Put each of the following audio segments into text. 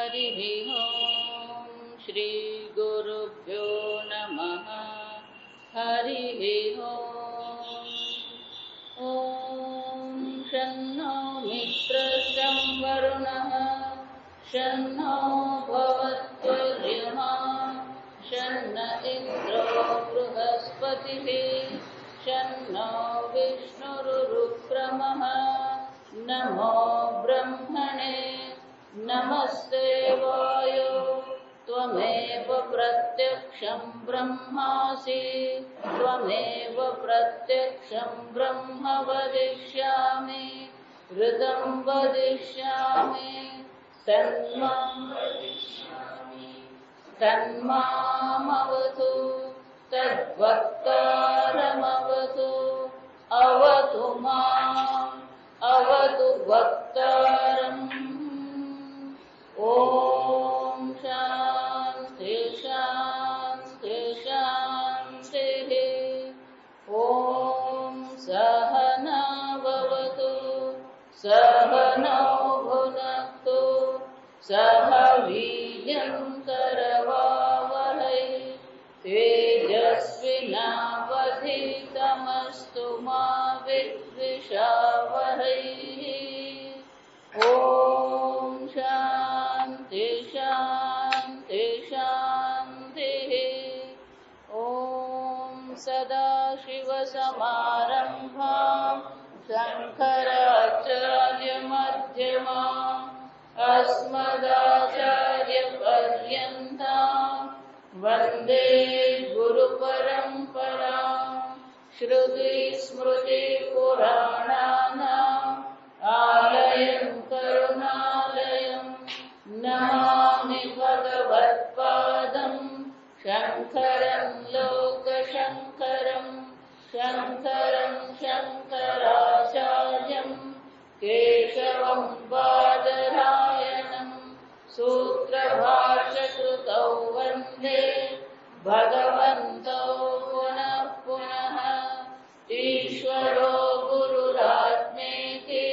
हरिः ओं श्री गुरुभ्यो नमः। हरिः ओं शन्नो मित्रस्यं वरुणः शन्नो भवत्वर्यमा शन्न इन्द्रो बृहस्पतिः शन्नो विष्णुरुक्रमः नमो ब्रह्मणे नमस्ते वायो त्वमेव प्रत्यक्षं ब्रह्मासि त्वमेव प्रत्यक्षं ब्रह्म वदिष्यामि ऋतं वदिष्यामि तन्मामवतु तद्वक्तारमवतु अवतु माम् अवतु वक्तारम्। ॐ शान्ति शान्ति शान्तिः। ॐ सहना भवतु सहनौ भुनक्तु सह वीर्यं करवावहै तेजस्विनावधीतमस्तु मा विद्विषावहै। ॐ शान्ति शान्ति शान्तिः। ॐ सदाशिवसमारम्भां शङ्कराचार्यमध्यमाम् अस्मदाचार्यपर्यन्तां वन्दे गुरुपरम्पराम्। श्रुतिस्मृतिपुराणानाम् आलयं करुणालयं नमामि भगवत्पादं शङ्करं लोकशङ्करं शङ्करं शङ्कराचार्यं केशवं बादरायणं सूत्रभाष्यकृतौ वन्दे भगवन्तौ पुनः पुनः। ईश्वरो गुरुरात्मेति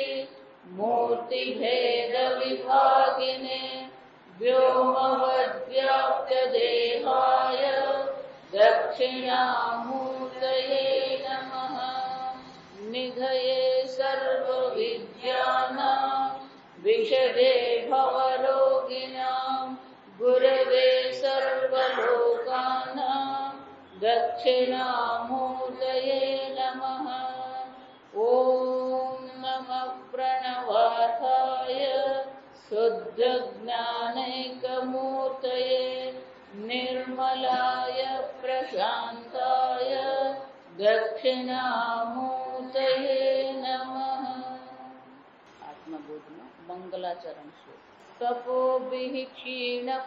मूर्तिभेदविभागिने व्योमवद्व्याप्तदेहाय दक्षिणामूर्तये नमः। निधये सर्वविद्यानां विशदे भवरोगिणां गुरवे सर्वलोकानां दक्षिणामूर्तये नमः। ॐ नमः प्रणवार्थाय शुद्धज्ञानैकमूर्तये निर्मलाय प्रशान्ताय दक्षिणामूर्तये नमः। आत्मबोधनो मंगलाचरण श्लोक। तपोभिः क्षीणपापानां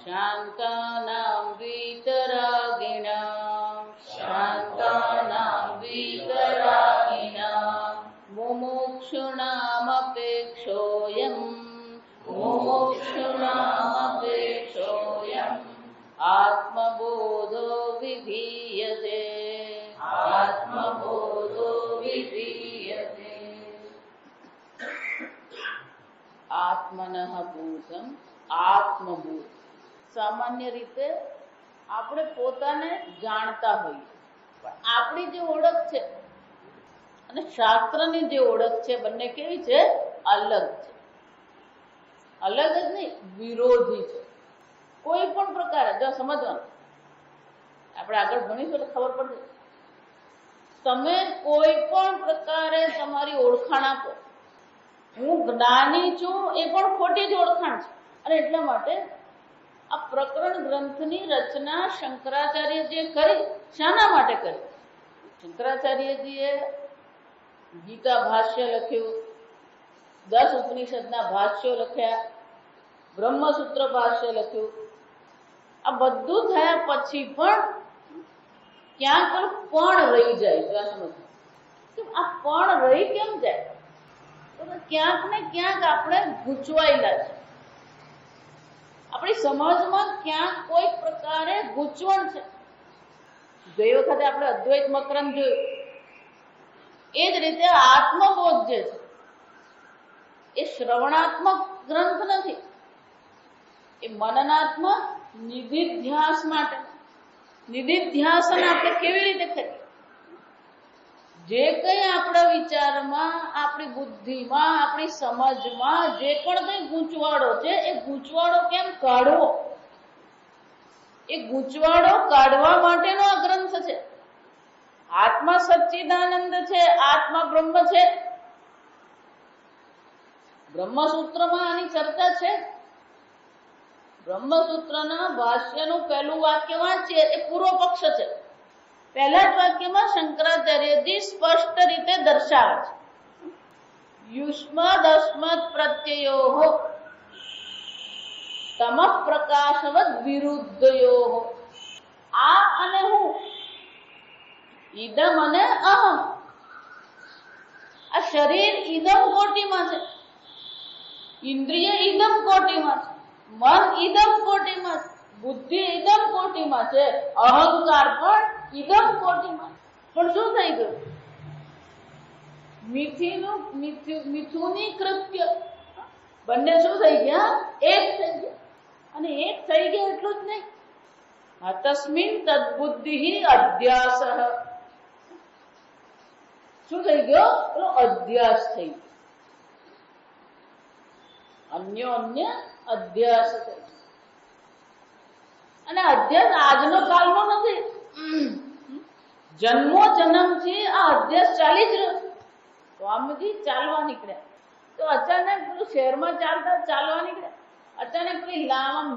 शान्तानां वीतरागिणां मुमुक्षुणामपेक्षोऽयम् आत्मबोधो विधीयते આત્મનઃ ભૂતમ આત્મભૂત। સામાન્ય રીતે આપણે પોતાને જાણતા હોઈએ, પણ આપણી જે ઓળખ છે અને શાસ્ત્રની જે ઓળખ છે બંને કેવી છે? અલગ છે। અલગ જ નહીં, વિરોધી છે કોઈ પણ પ્રકારે। જો સમજવાનું, આપણે આગળ ભણીશું એટલે ખબર પડશે। તમે કોઈ પણ પ્રકારે તમારી ઓળખાણ આપો, હું જ્ઞાની છું, એ પણ ખોટી જ ઓળખાણ છે। અને એટલા માટે આ પ્રકરણ ગ્રંથની રચના શંકરાચાર્યજીએ કરી। શાના માટે કરી? શંકરાચાર્યજીએ ગીતા ભાષ્ય લખ્યું, 10 ઉપનિષદના ભાષ્યો લખ્યા, બ્રહ્મસૂત્ર ભાષ્ય લખ્યું। આ બધું થયા પછી પણ ક્યાંક પણ રહી જાય। જો આ સમજ, આ પણ રહી કેમ જાય? ક્યાંક ને ક્યાંક આપણે ગૂંચવાયેલા છે। આપણી સમાજમાં ક્યાંક કોઈ પ્રકારે ગૂંચવણ છે। ગઈ વખતે આપણે અદ્વૈત મકરંદ જોયું, એ જ રીતે આત્મબોધ જે છે એ શ્રવણાત્મક ગ્રંથ નથી, એ મનનાત્મક નિધિધ્યાસ માટે. નિધિધ્યાસન આપણે કેવી રીતે કરીએ? જે કંઈ આપણા વિચારમાં, આપણી બુદ્ધિમાં, આપણી સમજમાં જે પણ કંઈ ગૂંચવાડો છે, એ ગૂંચવાડો કેમ કાઢવો, એ ગૂંચવાડો કાઢવા માટેનો આ ગ્રંથ છે. આત્મા સચ્ચિદાનંદ છે, આત્મા બ્રહ્મ છે. બ્રહ્મસૂત્રમાં આની ચર્ચા છે. બ્રહ્મસૂત્રના ભાષ્યનું પહેલું વાક્ય વાંચીએ, એ પૂર્વ પક્ષ છે. પહેલા જ વાક્યમાં શંકરાચાર્યજી સ્પષ્ટ રીતે દર્શાવે છે, યુષ્મદ અસ્મદ પ્રત્યયો તમ પ્રકાશવદ વિરુદ્ધયો. આ અને હું, ઈદમ અને અહમ. આ શરીર ઈદમ કોટીમાં છે, ઇન્દ્રિય ઈદમ કોટીમાં છે, મન ઈદમ કોટીમાં છે, બુદ્ધિ ઈદમ કોટીમાં છે, અહંકાર પણ ઈદમ કોટીમાં. પણ શું થઈ ગયું? મિથુની કૃત્ય બંને શું થઈ ગયા? એક થઈ ગયા. અને એક થઈ ગયા એટલું જ નહીં, તસ્મિન તદ્બુદ્ધિ અધ્યાસ. શું થઈ ગયો? પેલો અધ્યાસ થઈ ગયો, અન્ય અધ્યાસ થઈ ગયો. અને અધ્યાસ આજનો કાલનો નથી, જન્મો જન્મથી આ અધ્યાસ ચાલી જ રહ્યો. સ્વામીજી ચાલવા નીકળ્યા તો અચાનક પેલું શહેરમાં ચાલવા નીકળ્યા. અચાનક પેલી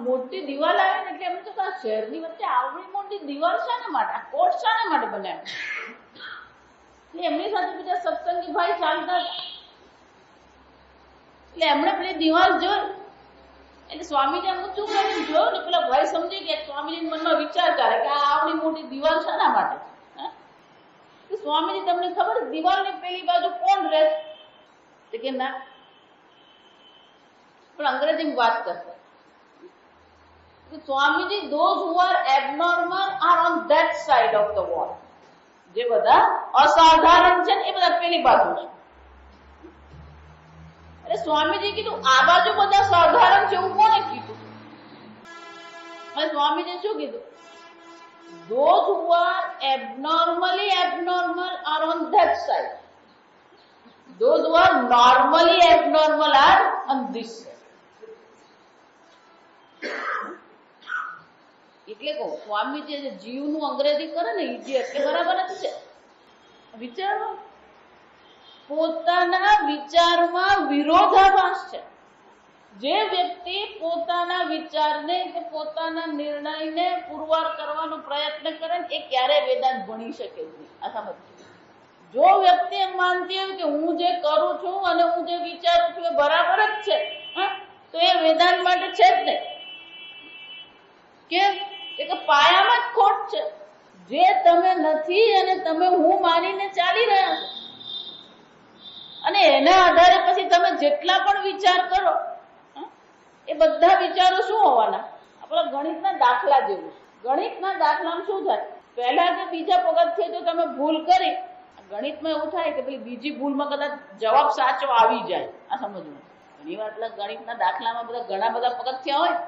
મોટી દિવાલ આવે ને એટલે એમ તો આ શહેરની વચ્ચે આવડી મોટી દિવાલ શાના માટે, આ કોટ શાના માટે બનાવ્યો? એટલે એમની સાથે બીજા સત્સંગી ભાઈ ચાલતા હતા, એટલે એમણે પેલી દિવાલ જોઈ. એટલે સ્વામીજી એમ ઊંચું કરીને જોયું ને પેલા ભાઈ સમજી ગયા. સ્વામીજી મનમાં વિચાર કરે કે આ આવડી મોટી દિવાલ શાના માટે? સ્વામીજી તમને ખબર દિવાલની પેલી બાજુ કોણ રહે છે? કે ના, પણ અંગ્રેજીમાં વાત કરતા. Swamiji, those who are abnormal are on that side of the wall. જે બધા અસાધારણ છે ને એ બધા પેલી બાજુ છે. એટલે સ્વામીજી કીધું આ બાજુ બધા સાધારણ છે એવું કોને કીધું? અને સ્વામીજી શું કીધું? Those who are abnormally abnormal are on that side. Those who are normally abnormal are on this side. એટલે કહું, સ્વામીજી જે જીવનું અંગ્રેજી કરે ને ઇડિયટ, એ બરાબર જ છે. વિચારો, પોતાના વિચારમાં વિરોધાભાસ છે. જે વ્યક્તિ પોતાના વિચારને કે પોતાના નિર્ણયને પુરવાર કરવાનો પ્રયત્ન કરે ને એ ક્યારેય વેદાંત ભણી શકે નહીં. આ સમજ. જો વ્યક્તિ એમ માનતી હોય કે હું જે કરું છું અને હું જે વિચારું છું એ બરાબર જ છે, તો એ વેદાંત માટે છે જ નહીં. કેમ? કે પાયામાં જ ખોટ છે. જે તમે નથી અને તમે હું માનીને ચાલી રહ્યા છો, અને એના આધારે પછી તમે જેટલા પણ વિચાર કરો એ બધા વિચારો શું હોવાના? આપણા ગણિતના દાખલા જેવું. ગણિતના દાખલામાં શું થાય? પહેલા કે બીજા પગથિયે જો તમે ભૂલ કરી, ગણિતમાં એવું થાય કે પેલી બીજી ભૂલમાં કદાચ જવાબ સાચો આવી જાય. આ સમજવું. ઘણી વાર એટલે ગણિતના દાખલામાં ઘણા બધા પગથિયા હોય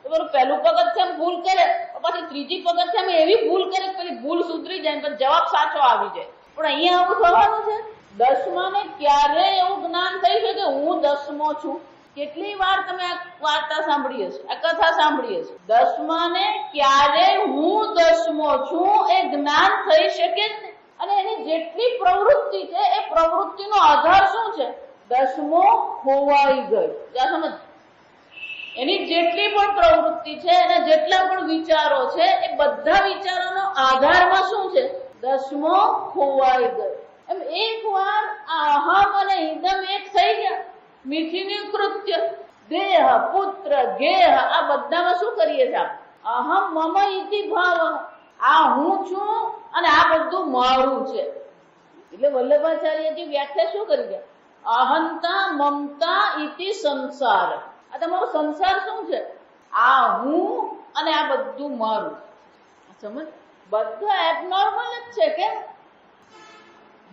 તો પેલું પહેલું પગથિયામાં ભૂલ કરે, પછી ત્રીજી પગથિયામાં એવી ભૂલ કરે કે પેલી ભૂલ સુધરી જાય, પણ જવાબ સાચો આવી જાય. પણ અહીંયા આવું થવાનું છે. દસમાને ક્યારે એવું જ્ઞાન થઈ છે કે હું દસમો છું? કેટલી વાર તમે આ વાર્તા સાંભળી હશે, આ કથા સાંભળી હશે? દસમાને ક્યારે હું દસમો છું એ જ્ઞાન થઈ શકે જ નહીં. અને એની જેટલી પ્રવૃત્તિ છે એ પ્રવૃત્તિનો આધાર શું છે? દસમો ખોવાઈ ગયો. જ્યાં સમજ, એની જેટલી પણ પ્રવૃત્તિ છે, એના જેટલા પણ વિચારો છે, એ બધા વિચારોનો આધારમાં શું છે? દસમો ખોવાઈ ગયો. એમ એક વાર અહમ અને ઇદમ એક થઈ ગયા, મિથિની કૃત્ય, દેહ, પુત્ર, ગેહ, આ બધામાં શું કરીએ છીએ? અહમ મમ ઇતિ ભાવ, આ હું છું અને આ બધું મારું છે. એટલે વલ્લભાચાર્યજી વ્યાખ્યા શું કરી ગયા? અહંતા મમતા ઇતિ સંસાર. આ તમારો સંસાર શું છે? આ હું અને આ બધું મારું. સમજ? બધા એબનોર્મલ જ છે. કેમ?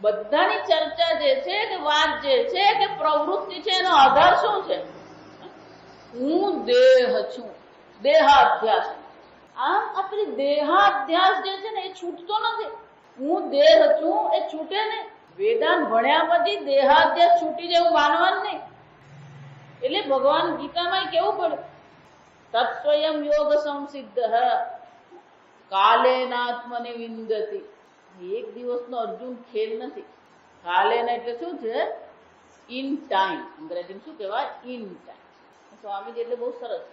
બધાની ચર્ચા જે છે કે વાત જે છે કે પ્રવૃત્તિ છે એનો આધાર શું છે? હું દેહ છું, દેહાધ્યાસ. આમ આપણી દેહાધ્યાસ જે છે ને એ છૂટતો નથી. હું દેહ છું એ છૂટે નહીં. વેદાંત ભણ્યા પછી દેહાધ્યાસ છૂટી જાય એવું માનવાનું નહીં. એટલે ભગવાન ગીતામાં કેવું પડ્યું? તત્સ્વયં યોગ સંસિદ્ધ કાલેનાત્મને વિંદતિ. એક દિવસનો અર્જુન ખેલ નથી. કાલેના એટલે શું છે? In time. અંગ્રેજીમાં શું કહેવાય? In time. સ્વામીજી એટલે બહુ સરસ.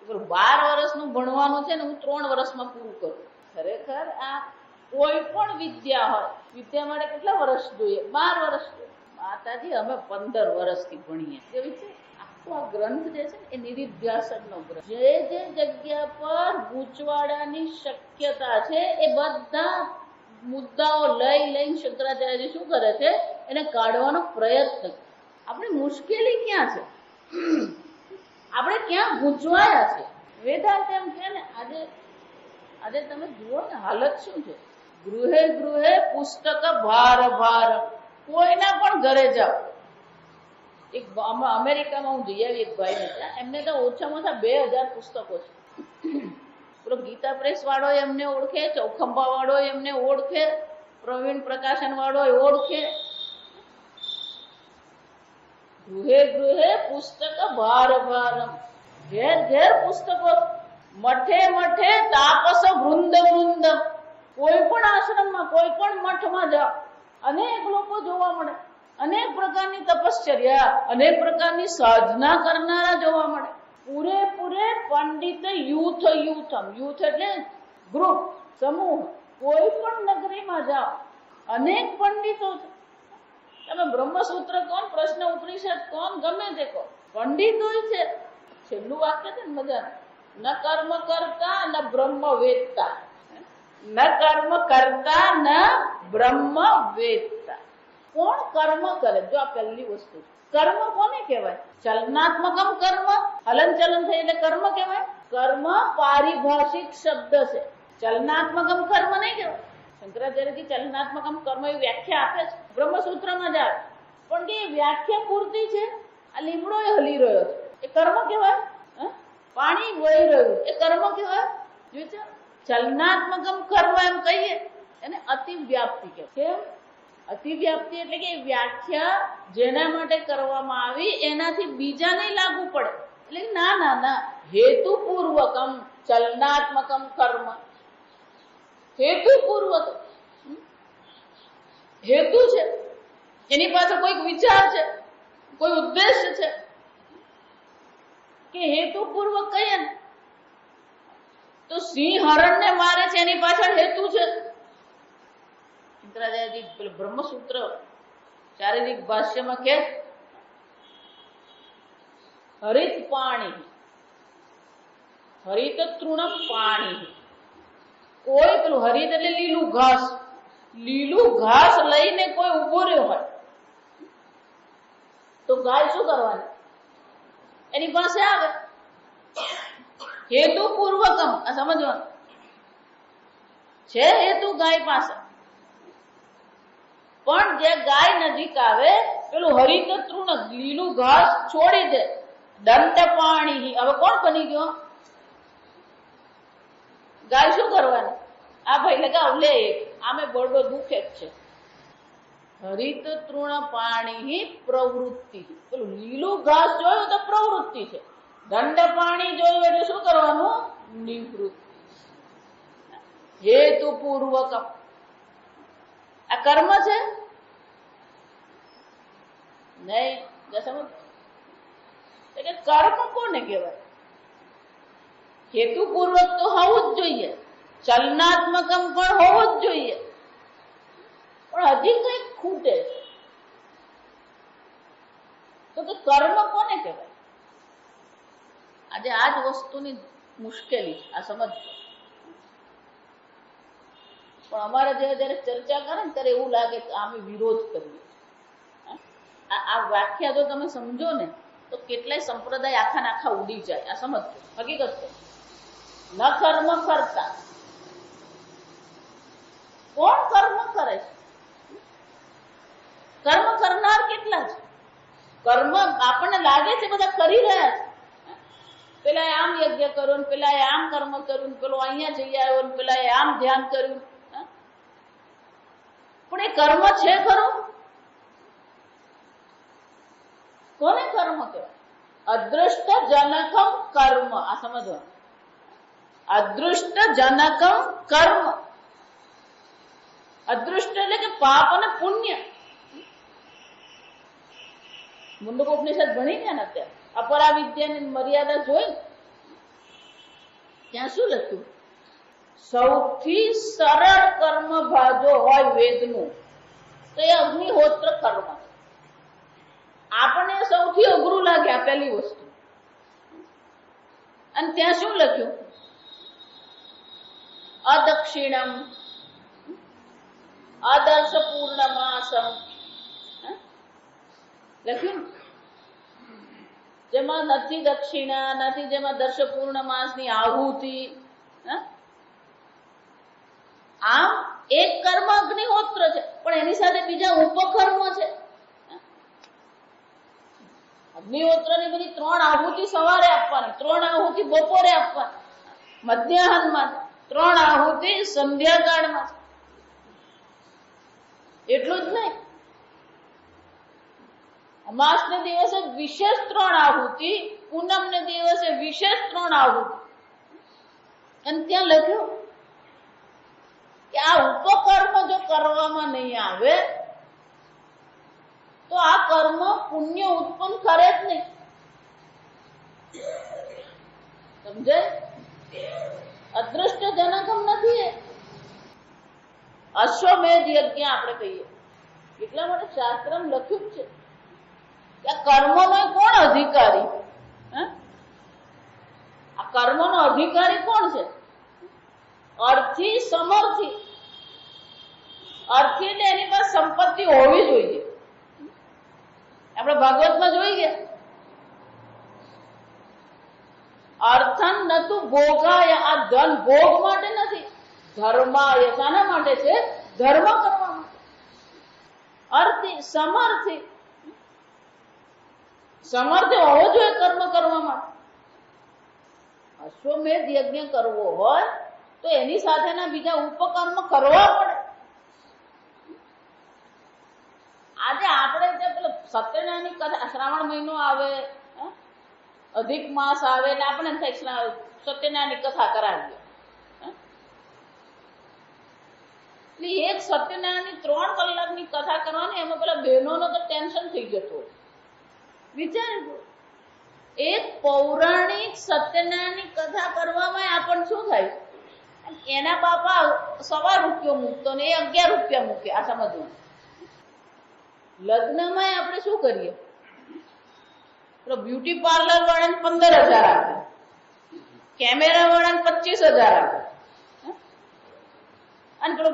12 વર્ષનું ભણવાનું છે ને હું 3 વર્ષમાં પૂરું કરું. ખરેખર આ કોઈ પણ વિદ્યા હોય, વિદ્યા માટે કેટલા વર્ષ જોઈએ? 12 વર્ષ જોઈએ. માતાજી અમે 15 વર્ષથી ભણીએ. કેવી છે આખો આ ગ્રંથ જે છે ને એ નિધિધ્યાસનનો ગ્રંથ. જે જગ્યા પર ગૂંચવાડાની શક્યતા છે એ બધા મુદ્દાઓ લઈને શંકરાચાર્યજી શું કરે છે? એને કાઢવાનો પ્રયત્ન. આપણી મુશ્કેલી ક્યાં છે? આપણે ક્યાં ગૂંચવાયા છે? વેદાંત એમ છે ને આજે તમે જુઓ ને હાલત શું છે? ગૃહે ગૃહે પુસ્તક ભાર ભાર. કોઈના પણ ઘરે જાઓ. એક અમેરિકામાં હું જઈ આવી એક ભાઈને ત્યાં, એમને તો ઓછામાં ઓછા 2000 પુસ્તકો છે. પેલો ગીતા પ્રેસ વાળો એમને ઓળખે, ચૌખંબા વાળો એમને ઓળખે, પ્રવીણ પ્રકાશન વાળો ઓળખે. ગૃહે ગૃહે પુસ્તક ભાર ભાર. ઘેર ઘેર પુસ્તકો. મઠે મઠે તાપસ વૃંદ વૃંદ. કોઈ પણ આશ્રમમાં, કોઈ પણ મઠમાં જાઓ, અનેક લોકો જોવા મળે. અનેક પ્રકારની તપશ્ચર્યા, અનેક પ્રકારની સાધના કરનારા જોવા મળે. પૂરેપૂરે પંડિત યુથ. યુથ એટલે ગ્રુપ, સમૂહ. કોઈ પણ નગરીમાં જાઓ, અનેક પંડિતો છે. તમે બ્રહ્મસૂત્ર કોણ, પ્રશ્ન ઉપનિષદ કોણ, ગમે તે કોણ, પંડિતો છે. છેલ્લું વાક્ય છે ને મજા. ન કર્મ કરતા ન બ્રહ્મ વેદતા. ન કર્મ કરતા ન બ્રહ્મ વેદતા. કોણ કર્મ કરે? જો આ પહેલી વસ્તુ છે. કર્મ કોને કહેવાય? ચલનાત્મકમ કર્મ. હલન ચલન થાય એટલે કર્મ કહેવાય. કર્મ પારિભાષિક શબ્દ છે. ચલનાત્મકમ કર્મ નહીં કહેવાય. શંકરાચાર્યજી ચલનાત્મકમ કર્મ એવી વ્યાખ્યા આપે છે બ્રહ્મસૂત્રમાં જ આવે. પણ કે વ્યાખ્યા પૂરતી છે. આ લીમડો એ હલી રહ્યો છે, એ કર્મ કહેવાય? પાણી વહી રહ્યું એ કર્મ કહેવાય? જોઈ ચલનાત્મકમ કર્મ એમ કહીએ એને અતિવ્યાપ્તિ કહેવાય. કેમ? અતિવ્યાપ્તિ એટલે કે વ્યાખ્યા જેના માટે કરવામાં આવી એનાથી બીજા નહીં લાગુ પડે. એટલે ના હેતુપૂર્વકમ ચલનાત્મકમ કર્મ. હેતુપૂર્વક. હેતુ છે, એની પાસે કોઈક વિચાર છે, કોઈ ઉદ્દેશ્ય છે. કે હેતુપૂર્વક કહીએ ને તો સિંહ હરણને મારે છે, એની પાછળ હેતુ છે. શંકરાચાર્યજી બ્રહ્મસૂત્ર શારીરિક ભાષ્યમાં કે હરિત પાણી, હરિત તૃણ પાણી. કોઈ પેલું હરિત એટલે લીલું ઘાસ. લીલું ઘાસ લઈને કોઈ ઉભો રહ્યો હોય તો ગાય શું કરવાની? એની પાસે આવે. હેતુપૂર્વકમ. આ સમજવાનું છે. હેતુ ગાય પાસે. પણ જે ગાય નજીક આવે પેલું હરિત તૃણ લીલું ઘાસ છોડી દે. દંત પાણી. હવે કોણ બની ગયો? ગાય શું કરવાની? આ ભાઈ લગાવ લે. આમે બળડો દુખે જ છે. હરિત તૃણ પાણી પ્રવૃત્તિ. પેલું લીલું ઘાસ જોયું તો પ્રવૃત્તિ છે. દંડ પાણી જોયું એટલે શું કરવાનું? નિવૃત્તિ. હેતુપૂર્વકમ. આ કર્મ છે નહીં. સમજ કે કર્મ કોને કહેવાય? હેતુપૂર્વક તો હોવું જ જોઈએ. ચલનાત્મકમ પણ હોવું જ જોઈએ. પણ હજી કંઈક ખૂટે છે. તો કે કર્મ કોને કહેવાય? આજે આ જ વસ્તુની મુશ્કેલી છે. આ સમજજો. પણ અમારે જયારે ચર્ચા કરે ને ત્યારે એવું લાગે કે અમે વિરોધ કરીએ. આ વ્યાખ્યા જો તમે સમજો ને તો કેટલાય સંપ્રદાય આખા ઉડી જાય. આ સમજજો. હકીકત છે. ન કર્મ કરતા. કોણ કર્મ કરે છે? કર્મ કરનાર કેટલા છે? કર્મ આપણને લાગે છે બધા કરી રહ્યા છે. પેલા આમ યજ્ઞ કર્યો ને પેલા આમ કર્મ કર્યું ને પેલો અહીંયા જઈ આવ્યો ને પેલા આમ ધ્યાન કર્યું, પણ એ કર્મ છે ખરું? કોને કર્મ કહેવાય? અદૃષ્ટ જનકમ કર્મ. આ સમજવાનું. અદૃષ્ટ જનકમ કર્મ. અદૃષ્ટ એટલે કે પાપ અને પુણ્ય. મુંડકોપનિષદ ભણી ગયા ને અત્યારે અપરા વિદ્યાની મર્યાદા જોઈ, ત્યાં શું લખ્યું? સૌથી સરળ કર્મ ભાજો હોય વેદનું તો એ અગ્નિહોત્ર કર્મ. આપણને સૌથી અઘરું લાગે આ પહેલી વસ્તુ. અને ત્યાં શું લખ્યું? અદક્ષિણમ આદર્શ પૂર્ણમાસમ લખ્યું. જેમાં નથી દક્ષિણા, નથી જેમાં દર્શ પૂર્ણમાસની આહુતિ. આમ એક કર્મ અગ્નિહોત્ર છે, પણ એની સાથે બીજા ઉપકર્મ છે. અગ્નિહોત્રની બધી 3 આહુતિ સવારે આપવાની, 3 આહુતિ બપોરે આપવાની, મધ્યાહનમાં 3 આહુતિ સંધ્યાકાળમાં. એટલું જ નહીં, અમાસને દિવસે વિશેષ 3 આહુતિ, પૂનમને દિવસે વિશેષ 3 આહુતિ. અને ત્યાં લખ્યું કે આ ઉપકર્મ જો કરવામાં નહીં આવે તો આ કર્મ પુણ્ય ઉત્પન્ન કરે જ નહીં. સમજાય? અદૃષ્ટ જનકમ નથી એ. અશ્વમેધ યજ્ઞ આપણે કહીએ. એટલા માટે શાસ્ત્રમાં લખ્યું છે કે આ કર્મનો કોણ અધિકારી? આ કર્મનો અધિકારી કોણ છે? અર્થી સમર્થી. અર્થી એટલે એની પાસે સંપત્તિ હોવી જોઈએ. આપણે ભાગવતમાં જોઈ ગયા, અર્થન નતુ ભોગાય. આ ધન ભોગ માટે નથી, ધર્માય. શાના માટે છે? ધર્મ કરવા માટે. અર્થી સમર્થી. સમર્થ હોવો જોઈએ કર્મ કરવા માટે. અશ્વમેધ યજ્ઞ કરવો હોય તો એની સાથેના બીજા ઉપકર્મ કરવા પડે. આજે આપણે પેલો સત્યનારાયણની કથા, શ્રાવણ મહિનો આવે, અધિક માસ આવે એટલે આપણે સત્યનારાયણની કથા કરાવીએ. એટલે એક સત્યનારાયણની 3 કલાકની કથા કરવાની, એમાં પેલા બહેનોનો તો ટેન્શન થઈ જતો. વિચાર, એક પૌરાણિક સત્યનારાયણની કથા કરવામાં આપણને શું થાય? એના બાપા ₹1.25 મૂકતો ને એ ₹11 મૂકે. આ સમજવું. લગ્નમાં આપણે શું કરીએ? બ્યુટી પાર્લર વાળાને 15,000 આપે, કેમેરા વાળાને 25,000 આપે, અને પેલો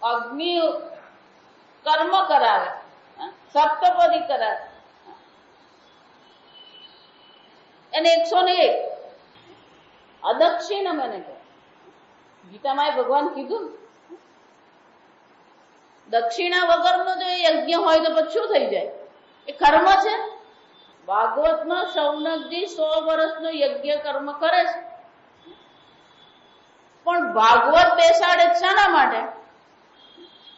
અગ્નિ કર્મ કરાવે, સપ્તપદી કરાવે, એને 101 અદક્ષિણ મને કહે. ગીતામાં ભગવાન કીધું દક્ષિણા વગરનો જો યજ્ઞ હોય તો પછી શું થઈ જાય? એ કર્મ છે. ભાગવતમાં શૌનકજી 100 વર્ષનો યજ્ઞ કર્મ કરે છે, પણ ભાગવત બેસાડે શાના માટે?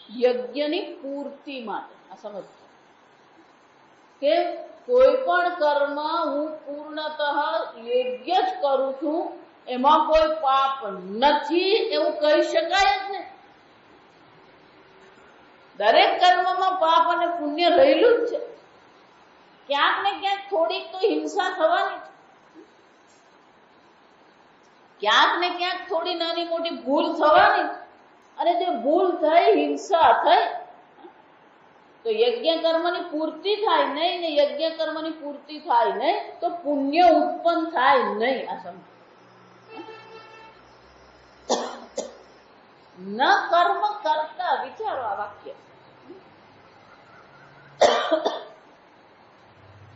યજ્ઞની પૂર્તિ માટે. આ સમજ કે કોઈ પણ કર્મ હું પૂર્ણતઃ યોગ્ય જ કરું છું, એમાં કોઈ પાપ નથી એવું કહી શકાય જ નહીં. દરેક કર્મમાં પાપ અને પુણ્ય રહેલું જ છે. ક્યાંક ને ક્યાંક થોડીક તો હિંસા થવાની છે, ક્યાંક ને ક્યાંક થોડી નાની મોટી ભૂલ થવાની છે. અને જે ભૂલ થઈ, હિંસા થઈ, તો યજ્ઞ કર્મની પૂર્તિ થાય નહીં ને યજ્ઞ કર્મની પૂર્તિ થાય નહીં તો પુણ્ય ઉત્પન્ન થાય નહીં. આ સમજ. ન કર્મ કરતા. વિચારો આ વાક્ય.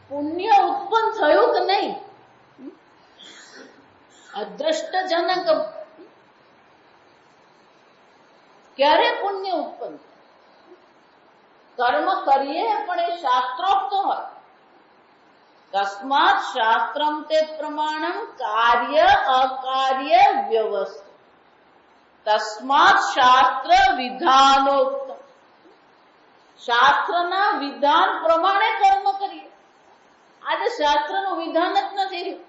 પુણ્ય ઉત્પન્ન થયું કે નહીં? અદ્રષ્ટ જનક. ક્યારે પુણ્ય ઉત્પન્ન? કર્મ કરીએ પણ એ શાસ્ત્રોક્ત હોય. તસ્માત શાસ્ત્રમ તે પ્રમાણમ કાર્ય અકાર્ય વ્યવસ્થિત. તસ્માત શાસ્ત્ર વિધાનોક્ત. શાસ્ત્રના વિધાન પ્રમાણે કર્મ કરીએ. આજે શાસ્ત્રનું વિધાન જ નથી રહ્યું.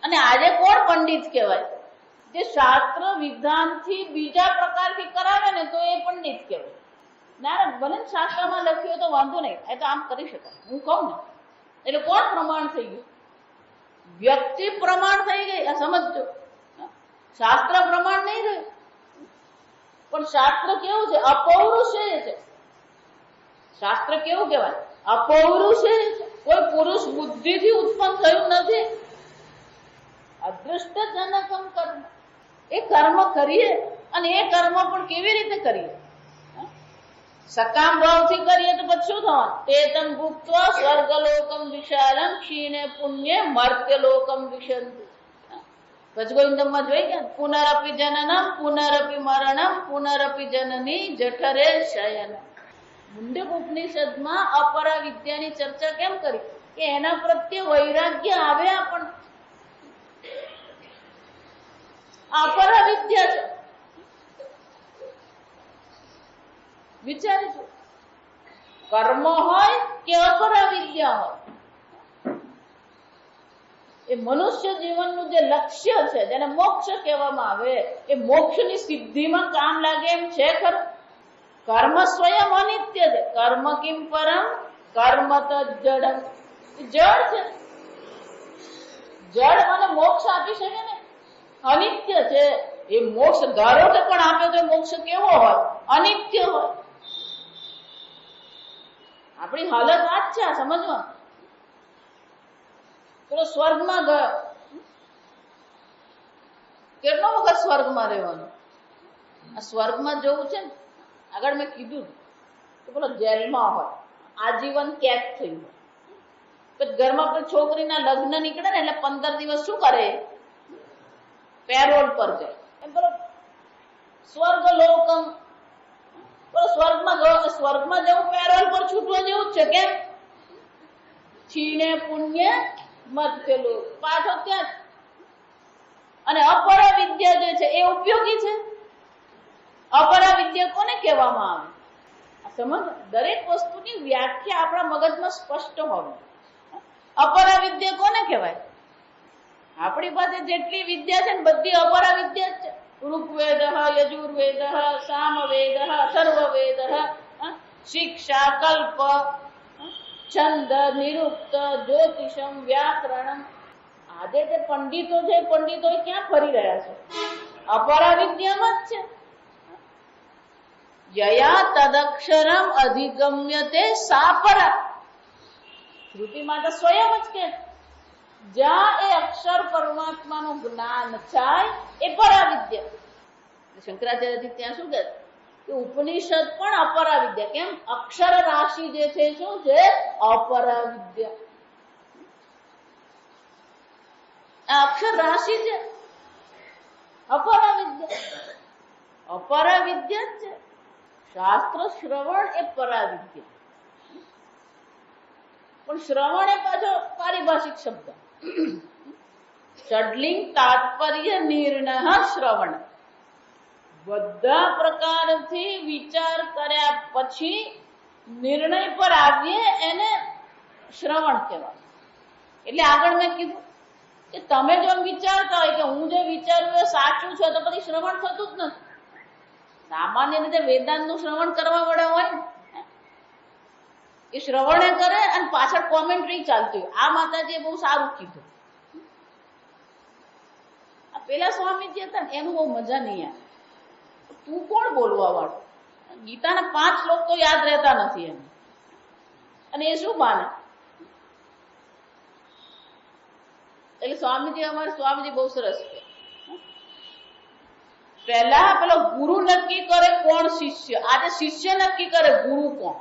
અને આજે કોણ પંડિત કહેવાય? જે શાસ્ત્ર વિધાનથી બીજા પ્રકારથી કરાવે ને તો એ પંડિત કહેવાય. ના ભલે શાસ્ત્રમાં લખ્યું તો વાંધો નહીં, એ તો આમ કરી શકાય, હું કહું ને. એટલે કોણ પ્રમાણ થઈ ગયું? વ્યક્તિ પ્રમાણ થઈ ગઈ. આ સમજો, શાસ્ત્ર પ્રમાણ નહીં રહ્યું. પણ શાસ્ત્ર કેવું છે? અપૌરુષેય છે. શાસ્ત્ર કેવું કહેવાય? અપૌરુષેય છે. કોઈ પુરુષ બુદ્ધિથી ઉત્પન્ન થયું નથી. અદૃષ્ટ જનકમ કર્મ. એ કર્મ કરીએ અને એ કર્મ પણ કેવી રીતે કરીએ? સકામ ભાવથી કરીએ તો પછી શું થવાનું? તેતન ભુક્ત્વા સ્વર્ગલોકમ વિશાલમ ક્ષીણે પુણ્ય મર્ત્યલોકમ વિશંતિ. પછી ગોવિંદમાં જોઈ ગયા, પુનરપી જનનમ પુનરપી મરણમ પુનરપી જનની જઠરે શયન. મુંડક ઉપનિષદમાં અપરા વિદ્યાની ચર્ચા કેમ કરી? કે એના પ્રત્યે વૈરાગ્ય આવે. પણ અપરા વિદ્યા છે. વિચારીશું, કર્મ હોય કે અપરા વિદ્યા હોય, એ મનુષ્ય જીવનનું જે લક્ષ્ય છે, જેને મોક્ષ કહેવામાં આવે, એ મોક્ષની સિદ્ધિમાં કામ લાગે એમ છે ખરું? કર્મ સ્વયં અનિત્ય છે. કર્મ કિમ પરમ કર્મ તજ્જડમ. જડ છે. જડ મને મોક્ષ આપી શકે ને? અનિત્ય છે. એ મોક્ષ ધારો કે પણ આપે તો મોક્ષ કેવો હોય? અનિત્ય હોય. આપણી હાલત આ જ છે. આ સમજવા. પેલો સ્વર્ગમાં ગયો, કેટલો વખત સ્વર્ગમાં રહેવાનું? આ સ્વર્ગમાં જવું છે ને, આગળ મેં કીધું કે પેલો જેલમાં હોય, આજીવન કેદ થઈ હોય. પછી ઘરમાં કોઈ છોકરીના લગ્ન નીકળે ને એટલે 15 દિવસ શું કરે? પેરોલ પર જાય. એમ પેલો સ્વર્ગ લોકમ, પેલો સ્વર્ગમાં ગયો. સ્વર્ગમાં જવું પેરોલ પર છૂટવા જેવું જ છે. કેમ? ક્ષીણે પુણ્ય મર્ત્યલોક. પાછો ત્યાં. અને અપરા વિદ્યા જે છે એ ઉપયોગી છે. અપરા વિદ્યા કોને કહેવામાં આવે? સમજ. દરેક વસ્તુની વ્યાખ્યા આપણા મગજમાં સ્પષ્ટ હોવી. અપરા વિદ્યા કોને કહેવાય? આપણી પાસે જેટલી વિદ્યા છે ને બધી અપરા વિદ્યા જ છે. ઋગ્વેદ, યજુર્વેદ, સામવેદ, અથર્વવેદ, શિક્ષા, કલ્પ, છંદ, નિરુક્ત, જ્યોતિષમ, વ્યાકરણ. આજે જે પંડિતો છે, પંડિતો ક્યાં ફરી રહ્યા છે? અપરા વિદ્યામાં જ છે. યયા તદક્ષરમ અધિગમ્યતે સા પરા. શ્રુતિમાં તો સ્વયં જ કે જ્યાં એ અક્ષર પરમાત્માનું જ્ઞાન થાય એ પરાવિદ્યા. શંકરાચાર્યજી ત્યાં શું કહે કે ઉપનિષદ પણ અપરાવિદ્યા. કેમ? અક્ષર રાશિ જે છે શું છે? અપરાવિદ્યા. આ અક્ષર રાશિ છે, અપરાવિદ્યા. અપરાવિદ્યા જ છે. શાસ્ત્ર શ્રવણ એ પરાવિદ્યા. પણ શ્રવણ એ પાછો પારિભાષિક શબ્દ. ષડલિંગ તાત્પર્ય નિર્ણય શ્રવણ. બધા પ્રકારથી વિચાર કર્યા પછી નિર્ણય પર આવીએ એને શ્રવણ કહેવાય. એટલે આગળ મેં કીધું કે તમે જો વિચારતા હોય કે હું જે વિચારું એ સાચું છે તો પછી શ્રવણ થતું જ નથી. સામાન્ય રીતે વેદાંતનું શ્રવણ કરવા વાળા હોય ને એ શ્રવણે કરે અને પાછળ કોમેન્ટ્રી ચાલતી હોય, આ માતાજીએ બહુ સારું કીધું. આ પેલા સ્વામીજી હતા ને એનું બહુ મજા નહીં આવે. તું કોણ બોલવા વાળો? ગીતાના 5 શ્લોક તો યાદ રહેતા નથી એને, અને એ શું માને? એટલે સ્વામીજી બહુ સરસ છે. પહેલા પેલો ગુરુ નક્કી કરે કોણ શિષ્ય. આજે શિષ્ય નક્કી કરે ગુરુ કોણ.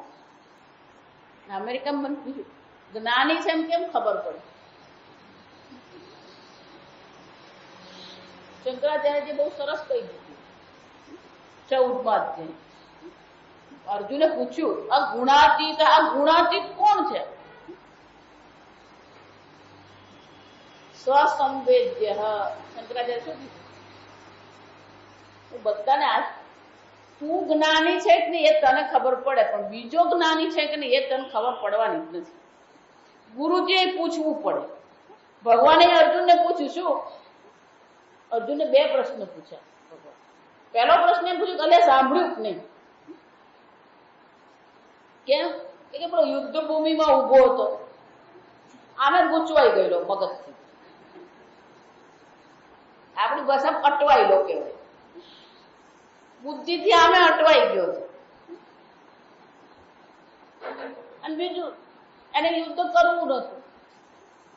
અમેરિકામાં મને પૂછ્યું જ્ઞાની છે એમ કેમ ખબર પડે? શંકરાચાર્યજી બહુ સરસ કહી દીધું 14મા અધ્યાય. અર્જુને પૂછ્યું આ ગુણાતીત કોણ છે? સ્વસંવેદ્ય. શંકરાચાર્ય શું કીધું? બધાને આ તું જ્ઞાની છે કે નહીં એ તને ખબર પડે, પણ બીજો જ્ઞાની છે કે નહીં એ તને ખબર પડવાની જ નથી. ગુરુજીએ પૂછવું પડે. ભગવાને અર્જુનને પૂછ્યું શું? અર્જુને બે પ્રશ્ન પૂછ્યા. પહેલો પ્રશ્ન એમ પૂછ્યું કે સાંભળ્યું કે નહીં? કેમ? કે પેલો યુદ્ધ ભૂમિમાં ઉભો હતો, આમે ગૂંચવાઈ ગયેલો મગજથી. આપણી ભાષામાં અટવાયેલો કહેવાય. બુદ્ધિથી આમે અટવાઈ ગયો છે. અને બીજું એને યુદ્ધ કરવું નતું,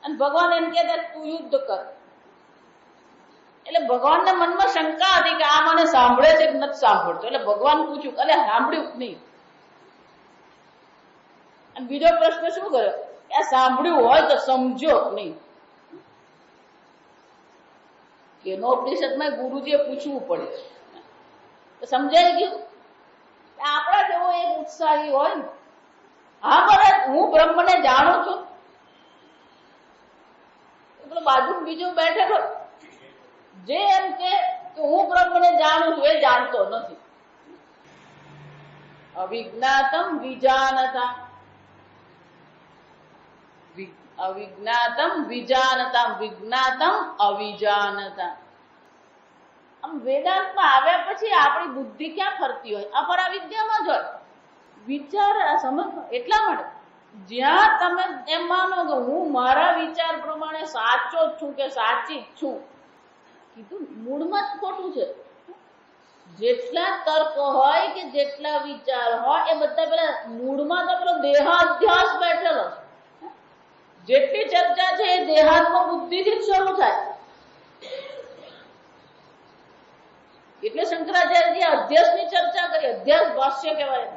અને ભગવાન એમ કહેતા તું યુદ્ધ કર. એટલે ભગવાનના મનમાં શંકા હતી કે આ મને સાંભળે છે કે નથી સાંભળતો. એટલે ભગવાન પૂછ્યું કે સાંભળ્યું કે નહીં? અને બીજો પ્રશ્ન શું કર્યો? આ સાંભળ્યું હોય તો સમજો કે નહીં? કેનોપનિષદમાં ગુરુજીએ પૂછવું પડે. સમજાઈ ગયું? આપણા જેવો એક ઉત્સાહી હોય ને, હા બરાબર હું બ્રહ્મને જાણું છું, પેલો બાજુ બીજો બેઠેલો જે એમ કે હું બ્રહ્મને જાણું છું એ જાણતો નથી. અવિજ્ઞાતમ વિજાનતા, અવિજ્ઞાતમ વિજાનતા, વિજ્ઞાતમ અવિજાનતા. આમ વેદાંતમાં આવ્યા પછી આપણી બુદ્ધિ ક્યાં ફરતી હોય? અપરાવિદ્યામાં જ હોય. વિચાર સમજ એટલા માટે જ્યાં તમે એમ માનો કે હું મારા વિચાર પ્રમાણે સાચો જ છું કે સાચી જ છું, કીધું મૂળમાં જ ખોટું છે. જેટલા તર્ક હોય કે જેટલા વિચાર હોય એ બધા પેલા મૂળમાં તો પેલો દેહાધ્યાસ બેઠેલો છે. જેટલી ચર્ચા છે એ દેહાત્મ બુદ્ધિથી જ શરૂ થાય. એટલે શંકરાચાર્યજી અધ્યાસની ચર્ચા કરી. અધ્યાસ ભાષ્ય કહેવાય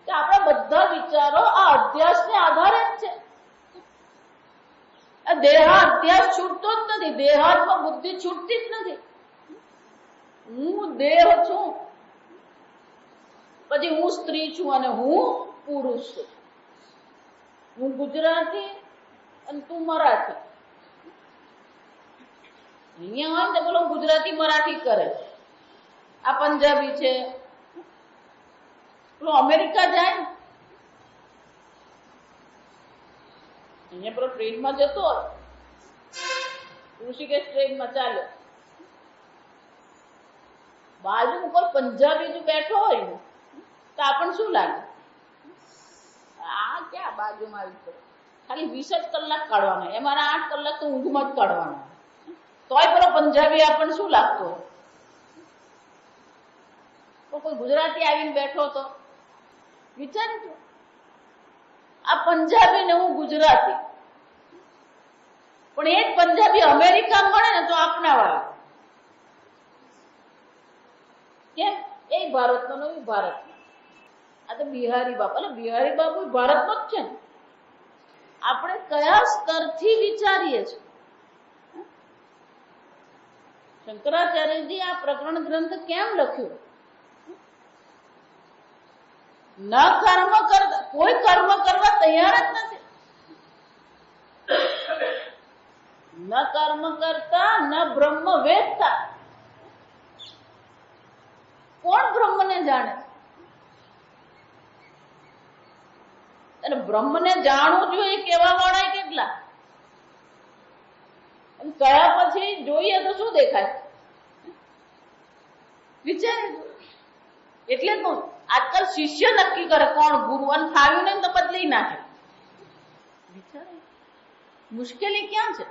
કે આપણા બધા વિચારો આ અધ્યાસને આધારે જ છે. દેહાધ્યાસ છૂટતો જ નથી, દેહાત્મ બુદ્ધિ છૂટતી જ નથી. હું દેહ છું, પછી હું સ્ત્રી છું અને હું પુરુષ છું. હું ગુજરાતી અને તું મરાઠી. અહીંયા હોય ને બોલો ગુજરાતી મરાઠી કરે, આ પંજાબી છે. પેલો અમેરિકા જાય ને, અહીંયા પેલો ટ્રેનમાં જતો હોય, ઋષિકેશ ટ્રેનમાં ચાલ્યો, બાજુ કોઈ પંજાબી જો બેઠો હોય ને તો આપણને શું લાગે? આ ક્યાં બાજુમાં આવી ગયો? ખાલી 20 જ કલાક કાઢવાના, એમાંના 8 કલાક તો ઊંઘમાં જ કાઢવાના. તોય પેલો પંજાબી આપણને શું લાગતો? તો કોઈ ગુજરાતી આવીને બેઠો તો વિચારી, આ પંજાબી ને હું ગુજરાતી, પણ એ જ પંજાબી અમેરિકા મળે ને તો આપનાવાળા. કેમ? એ ભારતનો નથી, ભારતનો. આ તો બિહારી બાપુ, એટલે બિહારી બાપુ ભારતનો જ છે ને. આપણે કયા સ્તરથી વિચારીએ છીએ? શંકરાચાર્યજી આ પ્રકરણ ગ્રંથ કેમ લખ્યું? ન કર્મ કરતા, કોઈ કર્મ કરવા તૈયાર જ નથી. ન કર્મ કરતા ન બ્રહ્મ વેદતા. કોણ બ્રહ્મને જાણે? અને બ્રહ્મને જાણવું જોઈએ કેવા વાળા કેટલા? કયા પછી જોઈએ તો શું દેખાય? વિચાર. એટલે તો આજકાલ શિષ્ય નક્કી કરે કોણ ગુરુ, અને ફાવ્યું ને તો બદલી નાખે. વિચાર, મુશ્કેલી ક્યાં છે?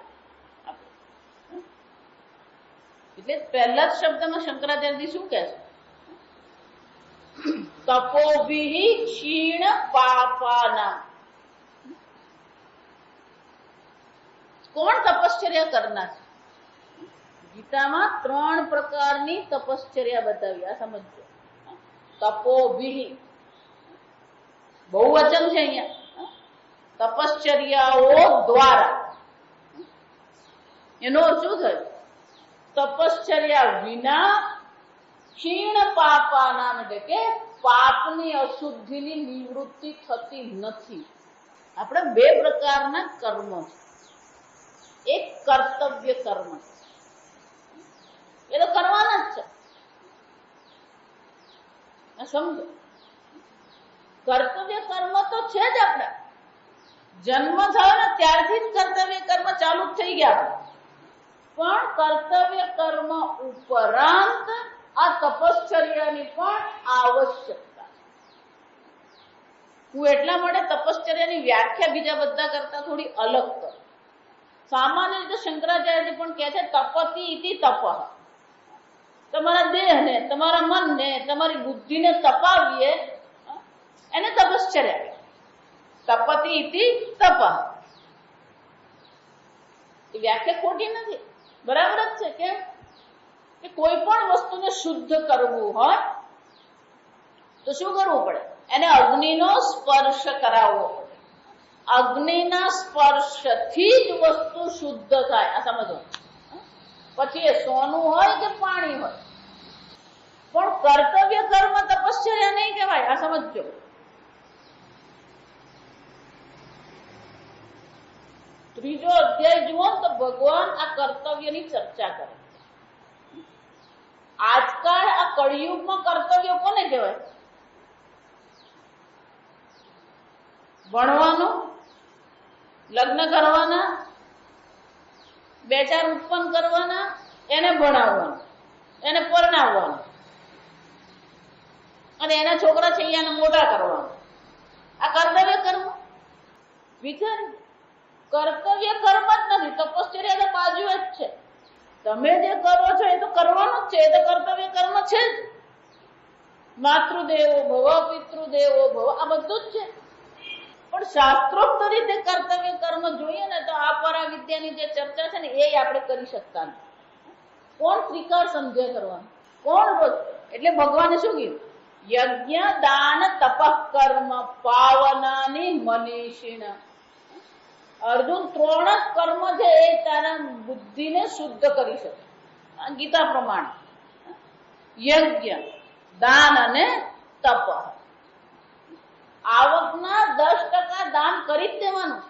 એટલે પહેલા જ શબ્દમાં શંકરાચાર્યજી શું કહે છે? તપોભિ ક્ષીણ પાપાના. કોણ તપશ્ચર્યા કરનાર છે? ગીતામાં 3 પ્રકારની તપશ્ચર્યા બતાવી. આ સમજો. તપોભિ બહુવચન છે અહીંયા. તપશ્ચર્યાઓ દ્વારા. એનો શું થયું? તપશ્ચર્યા વિના ક્ષીણ પાપાનામ એટલે કે પાપની અશુદ્ધિની નિવૃત્તિ થતી નથી. આપણે બે પ્રકારના કર્મો છે. એક કર્તવ્ય કર્મ, એ તો કરવાના જ છે. સમજો, કર્તવ્ય કર્મ તો છે જ. આપણે જન્મ થયો ને ત્યારથી જ કર્તવ્ય કર્મ ચાલુ જ થઈ ગયા. પણ કર્તવ્ય કર્મ ઉપરાંત આ તપશ્ચર્યાની પણ આવશ્યકતા. હું એટલા માટે તપશ્ચર્યાની વ્યાખ્યા બીજા બધા કરતા થોડી અલગ કરું. સામાન્ય રીતે શંકરાચાર્યજી પણ કહે છે તપતિ ઇતિ તપઃ. તમારા દેહને, તમારા મનને, તમારી બુદ્ધિને તપાવીએ એને તપશ્ચર્યા. તપતિ ઇતિ તપઃ એ વ્યાખ્યા ખોટી નથી, બરાબર જ છે. કેમ કે કોઈ પણ વસ્તુને શુદ્ધ કરવું હોય તો શું કરવું પડે? એને અગ્નિનો સ્પર્શ કરાવવો પડે. અગ્નિના સ્પર્શથી જ વસ્તુ શુદ્ધ થાય. આ સમજો. પછી એ સોનું હોય કે પાણી હોય. પણ કર્તવ્ય કર્મ તપશ્ચર્યા નહીં કહેવાય. આ સમજો. ત્રીજો અધ્યાય જુઓ તો ભગવાન આ કર્તવ્યની ચર્ચા કરે. આજકાલ આ કળિયુગમાં કર્તવ્ય કોને કહેવાય? ભણવાનું, લગ્ન કરવાના, બે ચાર ઉત્પન્ન કરવાના, એને ભણાવવાનું, એને પરણાવવાનું અને એના છોકરા છે એને મોટા કરવાના. આ કર્તવ્ય કર્મ. વિચાર, કર્તવ્ય કર્મ જ નથી. તપશ્ચર્યા તો બાજુ જ છે. તમે જે કરો છો એ તો કરવાનું જ છે. એ તો કર્તવ્ય કર્મ છે જ. માતૃદેવો ભવ, પિતૃદેવો ભવ, આ બધું જ છે. પણ શાસ્ત્રોક્ત રીતે કર્તવ્ય કર્મ જોઈએ ને તો આ પરાવિદ્યાની જે ચર્ચા છે ને એ આપણે કરી શકતા નથી. કોણ ત્રિકાળ સંધ્યા કરવાનું? કોણ રોજ? એટલે ભગવાને શું કીધું? યજ્ઞ દાન તપઃ કર્મ પાવનાની મનીષિણ. અર્જુન, ત્રણ જ કર્મ છે એ તારા બુદ્ધિને શુદ્ધ કરી શકે. ગીતા પ્રમાણે યજ્ઞ, દાન અને તપ. આવકના 10% દાન કરી જ દેવાનું.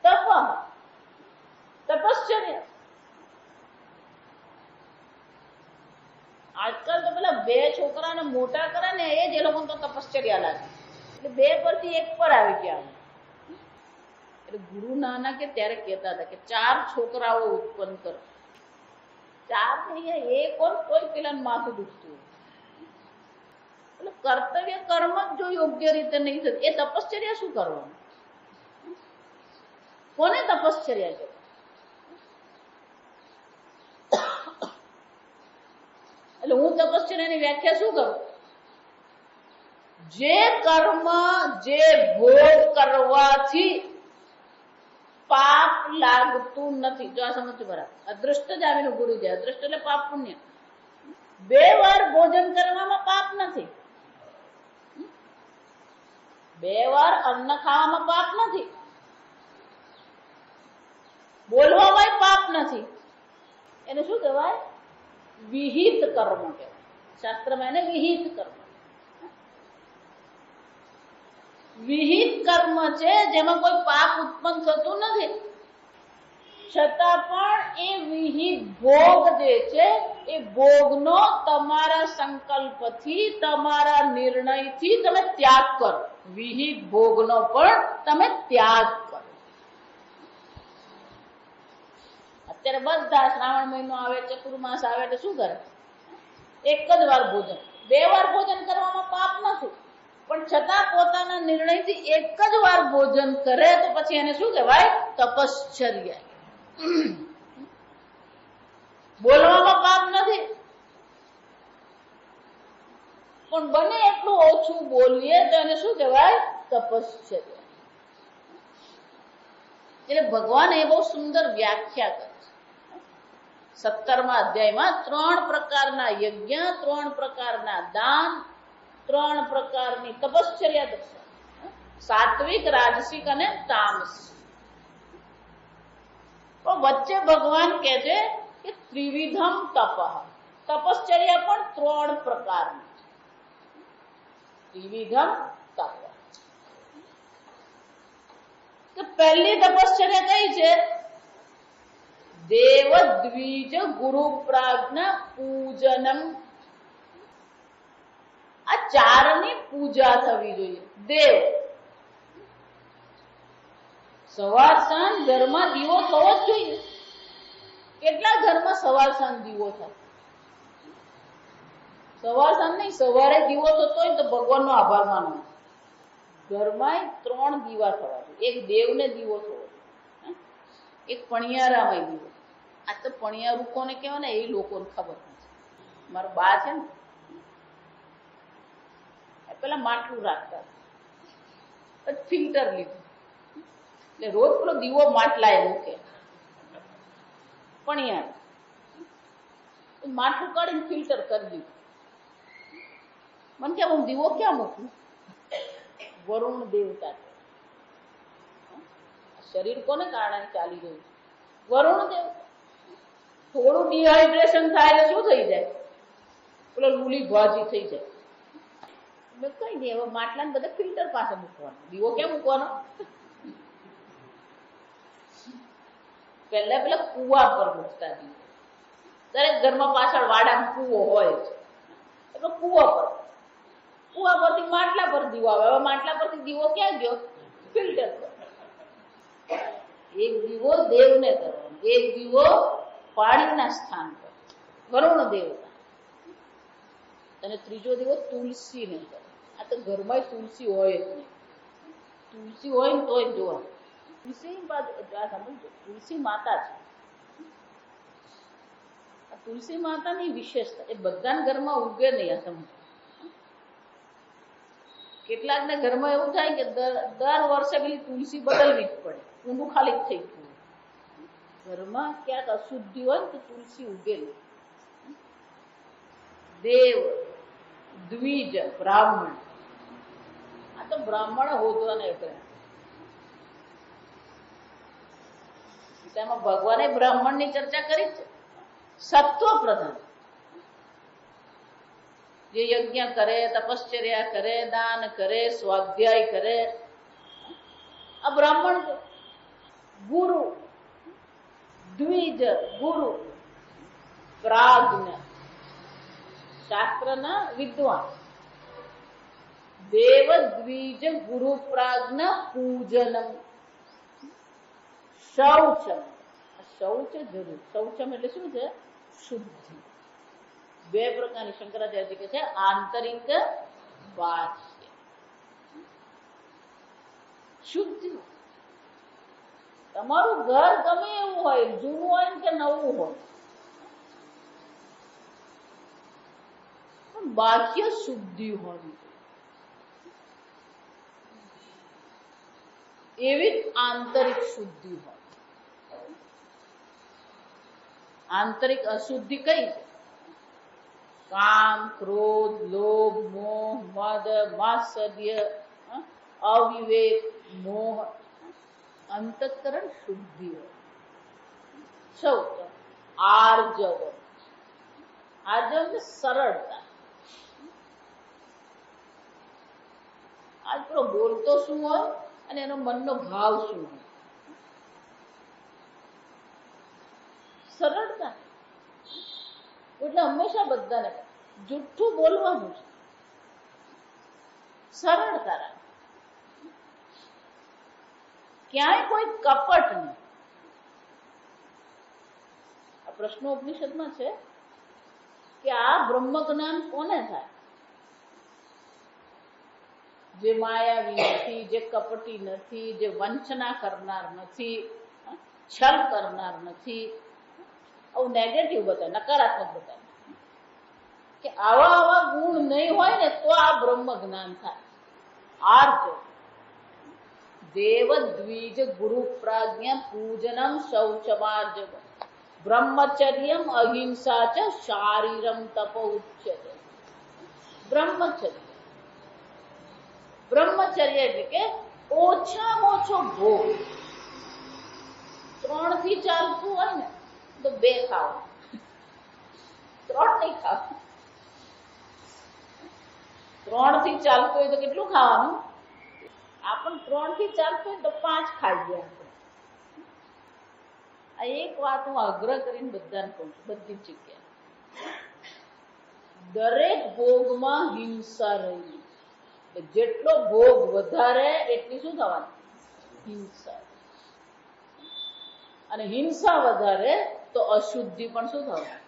તપ, તપશ્ચર્યા. આજકાલ તો પેલા બે છોકરાને મોટા કરે ને એ જ એ લોકો તો તપશ્ચર્યા લાગે. એટલે બે પરથી એક પર આવી ગયા. એટલે ગુરુ નાનક ત્યારે કહેતા હતા કે 4 છોકરાઓ ઉત્પન્ન કરો. 4 નહીં, એક ઓર કોઈ પેલા માથું દુખતું. એટલે કર્તવ્ય કર્મ જ જો યોગ્ય રીતે નહીં થતું એ તપશ્ચર્યા શું કરવાનું? કોને તપશ્ચર્યા છે? એટલે હું તપશ્ચર્યાની વ્યાખ્યા શું કરું? જે કર્મ, જે ભોગ કરવાથી પાપ લાગતું નથી. જો આ સમજવું બરાબર. અદૃષ્ટ જ આવીને ગુરુ જાય. અદૃષ્ટ એટલે પાપ પુણ્ય. 2 વાર ભોજન કરવામાં પાપ નથી. 2 વાર અન્ન ખાવામાં પાપ નથી. બોલવામાં પાપ નથી. એને શું કહેવાય? વિહિત કર્મ કહેવાય. શાસ્ત્રમાં એને વિહિત કર્મ. વિહિત કર્મ છે જેમાં કોઈ પાપ ઉત્પન્ન થતું નથી. છતાં પણ એ વિહિત ભોગ જે છે એ ભોગનો તમારા સંકલ્પથી, તમારા નિર્ણયથી તમે ત્યાગ કરો. વિહિત ભોગનો પણ તમે ત્યાગ કરો. અત્યારે બધા શ્રાવણ મહિનો આવે, ચતુર્માસ આવે એટલે શું કરે? એક જ વાર ભોજન. 2 વાર ભોજન કરવામાં પાપ નથી. પણ છતાં પોતાના નિર્ણયથી એક જ વાર ભોજન કરે તો પછી એને શું કહેવાય? તપશ્ચર્યા. બોલવામાં પાપ નથી, પણ બને એટલું ઓછું બોલીએ તો એને શું કહેવાય? તપશ્ચર્યા. એટલે ભગવાને એ બહુ સુંદર વ્યાખ્યા કરી. 17મા અધ્યાયમાં 3 પ્રકારના યજ્ઞ, 3 પ્રકારના દાન, 3 પ્રકારની તપશ્ચર્યા દર્શાવે. સાત્વિક, રાજસિક અને તામસિક. તો વચ્ચે ભગવાન કહે છે કે ત્રિવિધમ તપઃ. તપશ્ચર્યા પણ 3 પ્રકારની છે. ત્રિવિધમ તપ. તો પહેલી તપશ્ચર્યા કઈ છે? દેવ દ્વિજ ગુરુ પ્રાજ્ઞ પૂજનમ. આ 4ની પૂજા થવી જોઈએ. દેવ, સવાર સાંજ ઘરમાં દીવો થવો જ જોઈએ. કેટલા ઘરમાં સવાર સાંજ દીવો થાય? સવાર સાંજ નહીં, સવારે દીવો થતો હોય તો ભગવાનનો આભાર માનો. ઘરમાં 3 દીવા થવા જોઈએ. એક દેવને દીવો થવો જોઈએ, એક પણિયારામાં દીવો. આ તો પણિયારું કોને કહેવાય ને એ લોકોને ખબર નથી. મારા બા છે ને, પેલા માટલું રાખતા, ફિલ્ટર લીધું એટલે રોજ પેલો દીવો માટલા એ મૂકે. પણિયાર માટલું કાઢીને ફિલ્ટર કરી દીધું. મને કે હું દીવો ક્યાં મૂકું? વરુણ દેવતા. શરીર કોને કારણે ચાલી ગયું? વરુણ દેવ. થોડું ડિહાઇડ્રેશન થાય એટલે શું થઈ જાય? પેલો લૂલી ભાજી થઈ જાય. કઈ નહીં, હવે માટલા ને બધા ફિલ્ટર પાસે મૂકવાનો. દીવો ક્યાં મૂકવાનો? પેલા કુવા પર મૂકતા દીવો. દરેક ઘરમાં પાછળ વાડામાં કુવો હોય છે, એટલે કુવા પરથી માટલા પર દીવો આવે. હવે માટલા પરથી દીવો ક્યાં ગયો? ફિલ્ટર પર. એક દીવો દેવને કરવાનો, એક દીવો પાણીના સ્થાન પર, વરુણ દેવતા, અને ત્રીજો દીવો તુલસીને કરવાનો. આ તો ઘરમાં તુલસી હોય જ નહીં. તુલસી હોય ને તોય જોવા. તુલસી માતા છે. તુલસી માતાની વિશેષતા એ બધાના ઘરમાં ઉગે નહીં. આ સમજ. કેટલાકને ઘરમાં એવું થાય કે દર વર્ષે પેલી તુલસી બદલવી જ પડે, ઊંડું ખાલી જ થઈ ગયું. ઘરમાં ક્યાંક અશુદ્ધિ હોય તો તુલસી ઉગે નહીં. દેવ દ્વિજ બ્રાહ્મણ. આ તો બ્રાહ્મણ હોદવાને કરે. તેમાં ભગવાને બ્રાહ્મણની ચર્ચા કરી છે. સત્વ પ્રધાન, જે યજ્ઞ કરે, તપશ્ચર્યા કરે, દાન કરે, સ્વાધ્યાય કરે, આ બ્રાહ્મણ છે. ગુરુ દ્વિજ, ગુરુ પ્રાજ્ઞ, શાસ્ત્રના વિદ્વાન. દેવ દ્વિજ ગુરુ પ્રાજ્ઞ પૂજનમ. શૌચમ. શૌચ જરૂર. શૌચમ એટલે શું છે? શુદ્ધિ. 2 પ્રકારની શંકરાચાર્ય કહે છે, આંતરિક, બાહ્ય. શુદ્ધિ. તમારું ઘર ગમે એવું હોય, જૂનું હોય કે નવું હોય, પણ બાહ્ય શુદ્ધિ હોવી એવી આંતરિક શુદ્ધિ હોય. આંતરિક અશુદ્ધિ કઈ છે? કામ, ક્રોધ, લોભ, મોહ, મદ, માત્સર્ય, અવિવેક, મોહ. અંતઃકરણ શુદ્ધિ હોય. શૌચ. આર્જવ. આર્જવ એટલે સરળતા. આજ પેલો બોલતો શું હોય અને એનો મનનો ભાવ શું હોય? સરળતા. એટલે હંમેશા બધાને જુઠ્ઠું બોલવાનું છે. સરળતા રાખ. ક્યાંય કોઈ કપટ નહીં. આ પ્રશ્નોપનિષદમાં છે કે આ બ્રહ્મ જ્ઞાન કોને થાય? જે માયાવી નથી, જે કપટી નથી, જે વંચના કરનાર નથી, છલ કરનાર નથી. આવું નેગેટિવ બતાવે, નકારાત્મક બતાવે કે આવા ગુણ નહીં હોય ને તો આ બ્રહ્મ જ્ઞાન થાય. આર્જ. દેવ દ્વિજ ગુરુ પ્રાજ્ઞ પૂજનમ શૌચમાર્જવ બ્રહ્મચર્યમ અહિંસા ચ શારીરમ તપ ઉચ્યતે. બ્રહ્મચર્ય. બ્રહ્મચર્ય એટલે કે ઓછામાં ઓછો ભોગ. 3 થી ચાલતું હોય ને તો 2 ખાવ. 3 નહીં ખાવા. 3 થી ચાલતું હોય તો કેટલું ખાવાનું? આપણ 3 થી ચાલતું હોય તો 5 ખાઈ ગયા આપણે. આ એક વાત હું આગ્રહ કરીને બધાને કહું છું, બધી જ જગ્યાએ. દરેક ભોગમાં હિંસા રહેલી. જેટલો ભોગ વધારે એટલી શું થવાની? હિંસા. અને હિંસા વધારે તો અશુદ્ધિ પણ શું થવાની?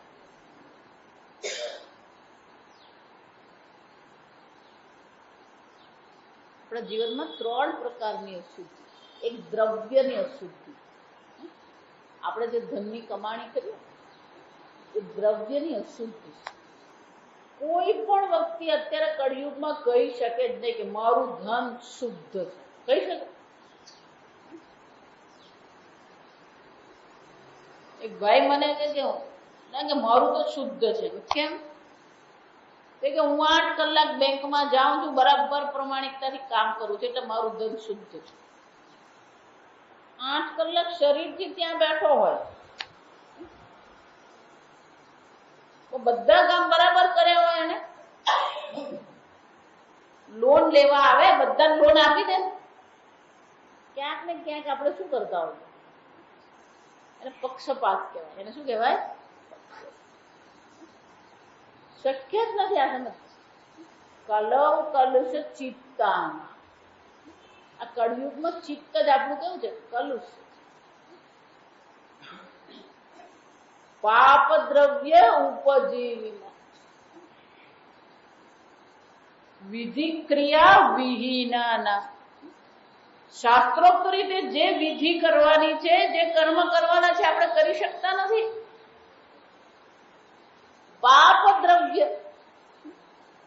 આપણા જીવનમાં 3 પ્રકારની અશુદ્ધિ. એક દ્રવ્યની અશુદ્ધિ. આપણે જે ધનની કમાણી કરીએ એ દ્રવ્યની અશુદ્ધિ. કોઈ પણ વ્યક્તિ અત્યારે કળિયુગમાં કહી શકે જ નહીં કે મારું ધન શુદ્ધ છે. કહી શકે? એક ભાઈ મને કે મારું તો શુદ્ધ છે. કેમ? કે હું 8 કલાક બેંકમાં જાઉં છું, બરાબર પ્રમાણિકતાથી કામ કરું છું, એટલે મારું ધન શુદ્ધ છે. 8 કલાક શરીરથી ત્યાં બેઠો હોય તો બધા કામ બરાબર કર્યા હોય, એને લોન લેવા આવે, બધા લોન આપી દે. ક્યાંક ને ક્યાંક આપણે શું કરતા હોય? એને પક્ષપાત કહેવાય. એને શું કહેવાય? શક્ય જ નથી. આ સમજ કલવ કલુષ ચિત્તાન. આ કળયુગમાં ચિત્ત જ આપણું કેવું છે? કલુષ. પાપ દ્રવ્ય ઉપજીવિના વિધિ ક્રિયા વિહીના. શાસ્ત્રોક્ત રીતે જે વિધિ કરવાની છે, જે કર્મ કરવાના છે, આપણે કરી શકતા નથી. પાપ દ્રવ્ય.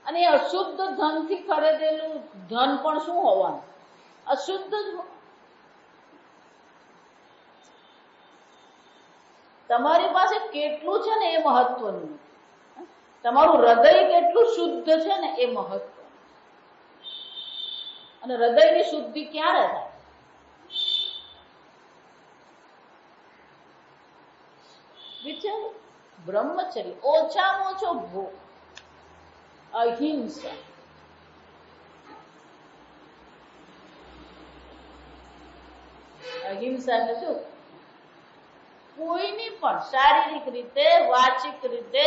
અને અશુદ્ધ ધનથી ખરીદેલું ધન પણ શું હોવાનું? અશુદ્ધ જ. તમારી પાસે કેટલું છે ને એ મહત્વનું. તમારું હૃદય કેટલું શુદ્ધ છે ને એ મહત્વનું. અને હૃદયની શુદ્ધિ ક્યારે થાય? વિચાર. બ્રહ્મચર્ય, ઓછામાં ઓછો ભોગ, અહિંસા. અહિંસા એટલે શું? કોઈની પણ શારીરિક રીતે, વાચિક રીતે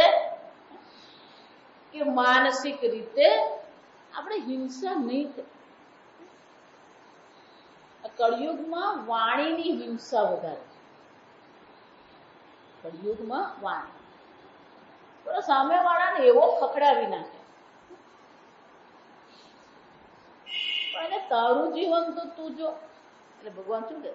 કે માનસિક રીતે આપણે હિંસા નહીં કરી. કળિયુગમાં વાણીની હિંસા વધારે છે. કળિયુગમાં વાણી તો સામેવાળાને એવો ખખડાવી નાખે, પણ એને તારું જીવન તો તું જો. એટલે ભગવાન શું કહે?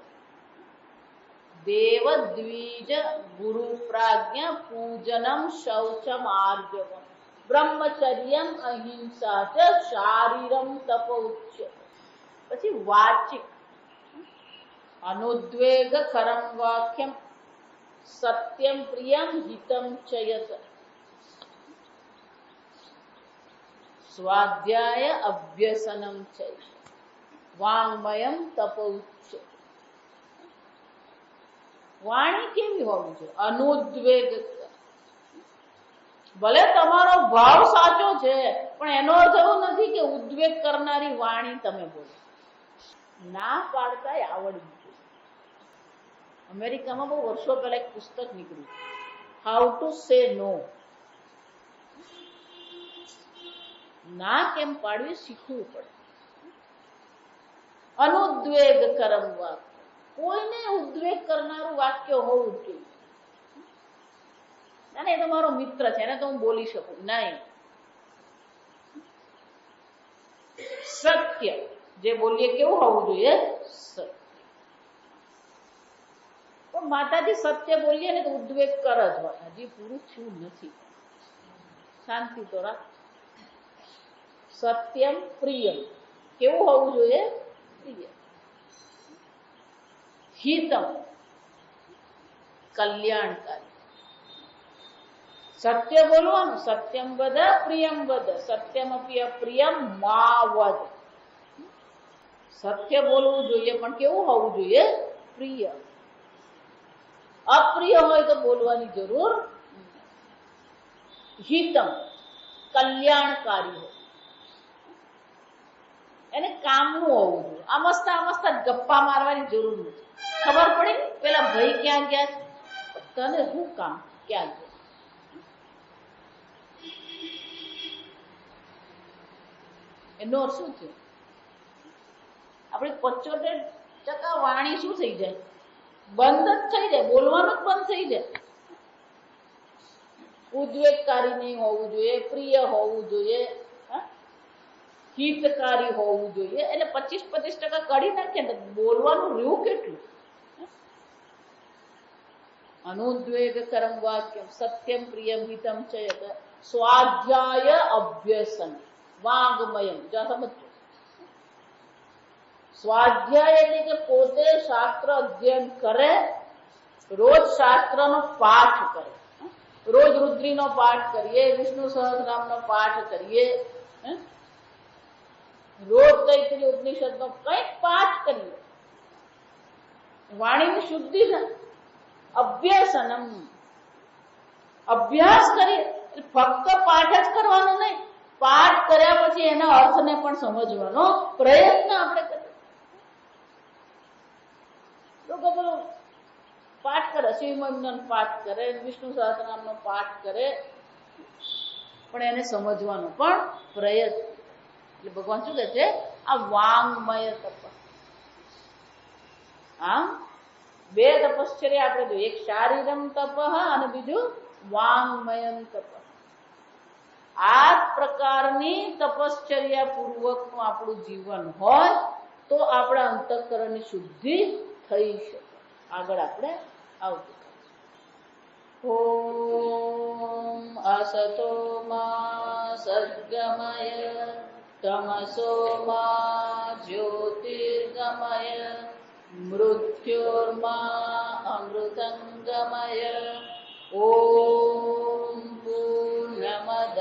દેવ દ્વિજ ગુરુ પ્રાજ્ઞ પૂજનમ શૌચમ આર્જવમ બ્રહ્મચર્યમ અહિંસા ચ શારીરમ તપ ઉચ્ય. પછી વાચિક અનુદ્વેગ ખરમ વાક્યમ સત્યમ પ્રિયમ હિતમ ચયત સ્વાધ્યાય અભ્યસનમ ચય વાંગમયમ તપ ઉચ્ય. વાણી કેવી હોવી જોઈએ? અનુદ્વેગ. ભલે તમારો ભાવ સાચો છે, પણ એનો અર્થ એવો નથી કે ઉદ્વેગ કરનારી વાણી તમે બોલો. ના પાડતા આવડવી જોઈએ. અમેરિકામાં બહુ વર્ષો પહેલા એક પુસ્તક નીકળ્યું, હાઉ ટુ સે નો. ના કેમ પાડવી શીખવું પડે. અનુદ્વેગ કરમ વાક્ય. કોઈને ઉદ્વેગ કરનારું વાક્ય હોવું જોઈએ. ના, એ તો મારો મિત્ર છે, એને તો હું બોલી શકું. નહીં. સત્ય. જે બોલીએ કેવું હોવું જોઈએ? સત્ય. પણ માતાજી સત્ય બોલીએ ને તો ઉદ્વેગ કર જ હોય. હજી પૂરું થયું નથી. શાંતિ તો રાખ. સત્યમ પ્રિયમ. કેવું હોવું જોઈએ? પ્રિય. હિતમ. કલ્યાણકારી. સત્ય બોલવાનું. સત્યમ વદ પ્રિયમ વદ. સત્યમ અપી અપ્રિયમ મા વદ. સત્ય બોલવું જોઈએ, પણ કેવું હોવું જોઈએ? પ્રિય. અપ્રિય હોય તો બોલવાની જરૂર. હિતમ, કલ્યાણકારી હોય, એને કામનું હોવું જોઈએ. આમસ્તા ગપ્પા મારવાની જરૂર નથી. ખબર પડી પેલા ભાઈ ક્યાં ગયા છે, તને શું કામ, ક્યાં ગયા? એનો અર્થ શું છે? આપણી 75% વાણી શું થઈ જાય? બંધ જ થઈ જાય, બોલવાનું જ બંધ થઈ જાય. ઉદ્વેગકારી નહીં હોવું જોઈએ, પ્રિય હોવું જોઈએ, હિતકારી હોવું જોઈએ. એટલે 25% કાઢી નાખીએ ને બોલવાનું રહ્યું કેટલું? અનુદ્વેગકરમ વાક્યમ સત્યમ પ્રિયમ હિતમ ચેત સ્વાધ્યાય અભ્યસન વાંગમયમ. જ્યાં સમજો, સ્વાધ્યાય એટલે કે પોતે શાસ્ત્ર અધ્યયન કરે, રોજ શાસ્ત્રનો પાઠ કરે, રોજ રુદ્રીનો પાઠ કરીએ, વિષ્ણુ સહસ્રનામનો પાઠ કરીએ, રોજ તૈત્રીય ઉપનિષદનો કંઈક પાઠ કરીએ, વાણીની શુદ્ધિ થાય. અભ્યાસનમ, અભ્યાસ કરીએ. ફક્ત પાઠ જ કરવાનો નહીં, પાઠ કર્યા પછી એના અર્થને પણ સમજવાનો પ્રયત્ન આપણે કરીએ. લોકો બોલો પાઠ કરે, શિવમંગલનો પાઠ કરે, વિષ્ણુ સહસ્રનામનો પાઠ કરે, પણ એને સમજવાનો પણ પ્રયત્ન. એટલે ભગવાન શું કહે છે? આ વાંગમય તપ. આમ બે તપશ્ચર્યા આપણે જોઈએ, એક શારીરમ તપ અને બીજું વાંગમયમ તપ. આ પ્રકારની તપશ્ચર્યા પૂર્વકનું આપણું જીવન હોય તો આપણા અંતઃકરણની શુદ્ધિ થઈ શકે. આગળ આપણે આવતું. ઓમ અસતો મા સદ્ગમય તમસો મા જ્યોતિર્ગમય મૃત્યોર્મા અમૃતંગમય. ઓમ પૂર્ણમદ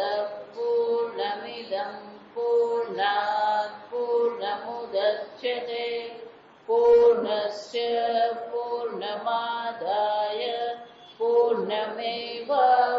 પૂર્ણમિદં પૂર્ણાત પૂર્ણમુદચ્યતે પૂર્ણસ્ય પૂર્ણમાદાય પૂર્ણમેવાવશિષ્યતે.